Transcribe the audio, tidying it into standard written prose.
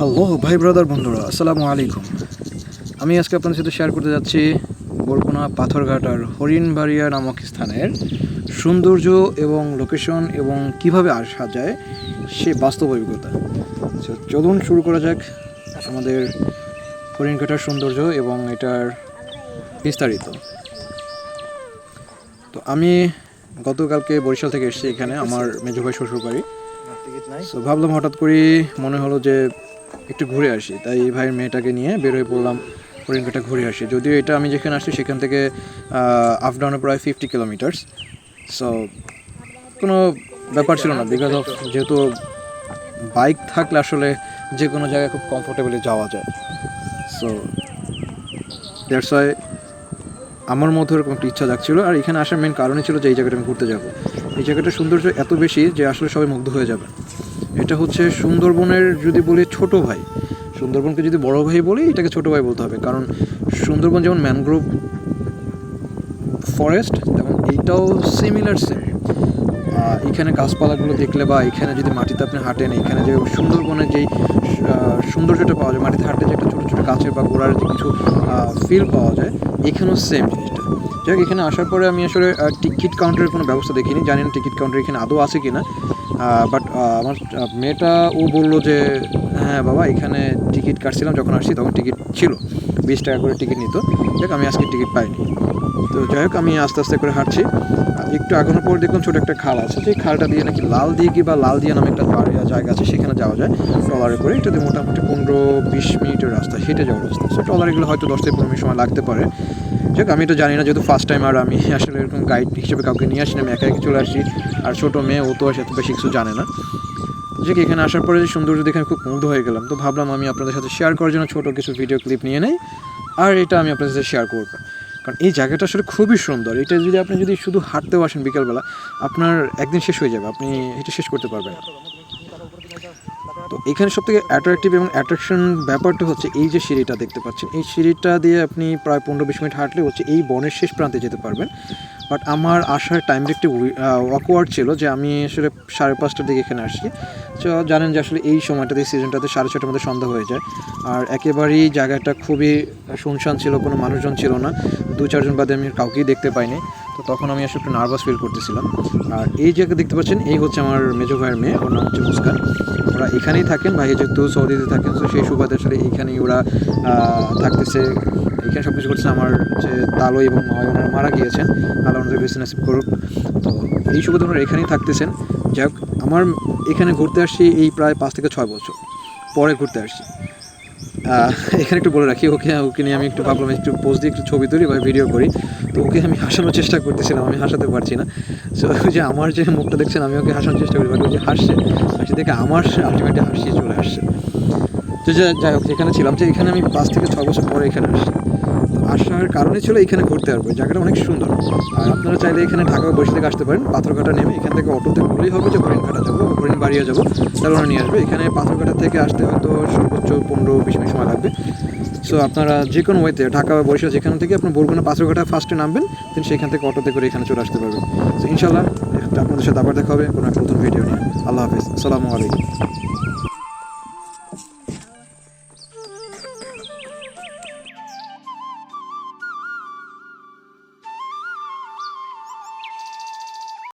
Hello ভাই brother বন্ধুরা, আসসালামু আলাইকুম। আমি আজকে আপনাদের সাথে শেয়ার করতে যাচ্ছি বরগুনা পাথরঘাটার হরিণবাড়িয়া নামক স্থানের সৌন্দর্য এবং লোকেশন এবং কীভাবে আসা যায় সে বাস্তব অভিজ্ঞতা। চলুন শুরু করা যাক আমাদের হরিণঘাটার সৌন্দর্য এবং এটার বিস্তারিত। তো আমি গতকালকে বরিশাল থেকে এসেছি এখানে আমার মেজো ভাই শ্বশুর বাড়ি। তো ভাবলাম হঠাৎ করে মনে হলো যে একটু ঘুরে আসি, তাই এই ভাইয়ের মেয়েটাকে নিয়ে বের হয়ে পড়লাম হরিণঘাটা ঘুরে আসি। যদিও এটা আমি যেখানে আসছি সেখান থেকে আপ ডাউনে প্রায় 50 কিলোমিটার্স। সো কোনো ব্যাপার ছিল না, বিকজ অফ যেহেতু বাইক থাকলে আসলে যে কোনো জায়গায় খুব কমফোর্টেবলি যাওয়া যায়। সো দ্যাটস ওয়াই আমার মধ্যে এরকম একটা ইচ্ছা জাগছিল। আর এখানে আসার মেন কারণই ছিল যে এই জায়গাটা আমি ঘুরতে যাব। এই জায়গাটার সৌন্দর্য এত বেশি যে আসলে সবাই মুগ্ধ হয়ে যাবে। এটা হচ্ছে সুন্দরবনের, যদি বলি ছোট ভাই, সুন্দরবনকে যদি বড় ভাই বলি এটাকে ছোট ভাই বলতে হবে, কারণ সুন্দরবন যেমন ম্যানগ্রোভ ফরেস্ট তেমন এইটাও সিমিলার সেম। এখানে গাছপালাগুলো দেখলে বা এখানে যদি মাটিতে আপনি হাঁটেন, এখানে যে সুন্দরবনের যেই সৌন্দর্যটা পাওয়া যায়, মাটিতে হাঁটলে যে একটা ছোটো ছোটো গাছের বা গোড়ার যে কিছু ফিল পাওয়া যায়, এখানেও সেম জিনিসটা। যাই হোক, এখানে আসার পরে আমি আসলে টিকিট কাউন্টারের কোনো ব্যবস্থা দেখিনি, জানি না টিকিট কাউন্টার এখানে আদৌ আছে কি না। বাট আমার মেয়েটা ও বললো যে হ্যাঁ বাবা, এখানে টিকিট কাটছিলাম যখন আসছি তখন টিকিট ছিল, 20 টাকা করে টিকিট নিত। দেখ আমি আজকে টিকিট পাইনি। তো যাই হোক, আমি আস্তে আস্তে করে হাঁটছি। একটু আগানোর পর দেখুন ছোটো একটা খাল আছে, যে খালটা দিয়ে নাকি লাল দিঘি বা লাল দিয়া নামে একটা জায়গা আছে, সেখানে যাওয়া যায় ট্রলারে করে। এটাতে মোটামুটি 15-20 মিনিটের রাস্তা, হেঁটে যাওয়ার রাস্তা। সো ট্রলারগুলো হয়তো 10-15 মিনিট সময় লাগতে পারে। যাক, আমি এটা জানি না, যেহেতু ফার্স্ট টাইম, আর আমি আসলে এরকম গাইড হিসেবে কাউকে নিয়ে আসি না, আমি একা একা চলে আসছি। আর ছোটো মেয়ে, ও তো আর সাথে বেশি কিছু জানে না। যে এখানে আসার পরে সৌন্দর্য দেখে আমি খুব মুগ্ধ হয়ে গেলাম। তো ভাবলাম আমি আপনাদের সাথে শেয়ার করার জন্য ছোটো কিছু ভিডিও ক্লিপ নিয়ে নেই, আর এটা আমি আপনাদের সাথে শেয়ার করবো। কারণ এই জায়গাটা আসলে খুবই সুন্দর। এটা যদি আপনি শুধু হাঁটতেও আসেন বিকেলবেলা, আপনার একদিন শেষ হয়ে যাবে, আপনি এটা শেষ করতে পারবেন। তো এখানে সবথেকে অ্যাট্রাকটিভ এবং অ্যাট্রাকশন ব্যাপারটা হচ্ছে এই যে সিঁড়িটা দেখতে পাচ্ছেন, এই সিঁড়িটা দিয়ে আপনি প্রায় 15-20 মিনিট হাঁটলে হচ্ছে এই বনের শেষ প্রান্তে যেতে পারবেন। বাট আমার আসার টাইমটা একটু অকওয়ার্ড ছিল, যে আমি আসলে 5:30টার দিকে এখানে আসছি। তো জানেন যে আসলে এই সময়টাতে, এই সিজনটাতে 6:30টার মধ্যে সন্ধ্যা হয়ে যায়। আর একেবারেই জায়গাটা খুবই শুনশান ছিল, কোনো মানুষজন ছিল না। 2-4 জন বাদে আমি কাউকেই দেখতে পাইনি। তো তখন আমি আসলে একটু নার্ভাস ফিল করতেছিলাম। আর এই জায়গা দেখতে পাচ্ছেন, এই হচ্ছে আমার মেজো ভাইয়ের মেয়ে, ওর নাম হচ্ছে মুস্কান। ওরা এখানেই থাকেন, ভাই যেহেতু সৌদিতে থাকেন, তো সেই সুবাদে আসলে এইখানেই ওরা থাকতেছে, এখানে সব কিছু করছে। আমার যে তালো এবং মায়, ওনারা মারা গিয়েছেন, আল্লাহ ওনাদের বেশি নাসিব করুক। তো এই সুবাদে ওনারা এখানেই থাকতেছেন। যাই হোক, আমার এখানে ঘুরতে আসছি এই প্রায় 5-6 বছর পরে ঘুরতে আসছি। এখানে একটু বলে রাখি, ওকে নিয়ে আমি একটু ভাবলাম একটু পোজ দিয়ে একটু ছবি তুলি বা ভিডিও করি। তো ওকে আমি হাসানোর চেষ্টা করতেছিলাম, আমি হাসাতে পারছি না। সো যে আমার যে মুখটা দেখছেন, আমি ওকে হাসানোর চেষ্টা করি, বাট ও যে হাসছে দেখে আমার আলটিমেটলি হাসি চলে আসছে। তো যাই হোক, যেখানে ছিলাম, যে এখানে আমি 5-6 বছর পরে এখানে আসছি। আসার কারণে ছিল এখানে ঘুরতে আসবো, জায়গাটা অনেক সুন্দর। আর আপনারা চাইলে এখানে ঢাকা বসে থেকে আসতে পারেন। পাথরঘাটা নেমে এখান থেকে অটোতে বললেই হবে যে হরিণঘাটা যাবো, হরিণবাড়িয়া যাবো, তাহলে ওরা নিয়ে আসবে। এখানে পাথরঘাটা থেকে আসতে হয়তো সর্বোচ্চ 15-20 মিনিট সময় লাগবে। সো আপনারা যে কোনো ওয়েতে, ঢাকা বা বরিশাল যেখান থেকে আপনার বরগুনা পাথরঘাটা ফার্স্টে নামবেন, দেন সেখান থেকে অটোতে করে এখানে চলে আসতে পারবেন। তো ইনশাল্লাহ আপনাদের সাথে আবার দেখা হবে কোনো একটা নতুন ভিডিও নিয়ে। আল্লাহ হাফিজ, আসসালামু আলাইকুম।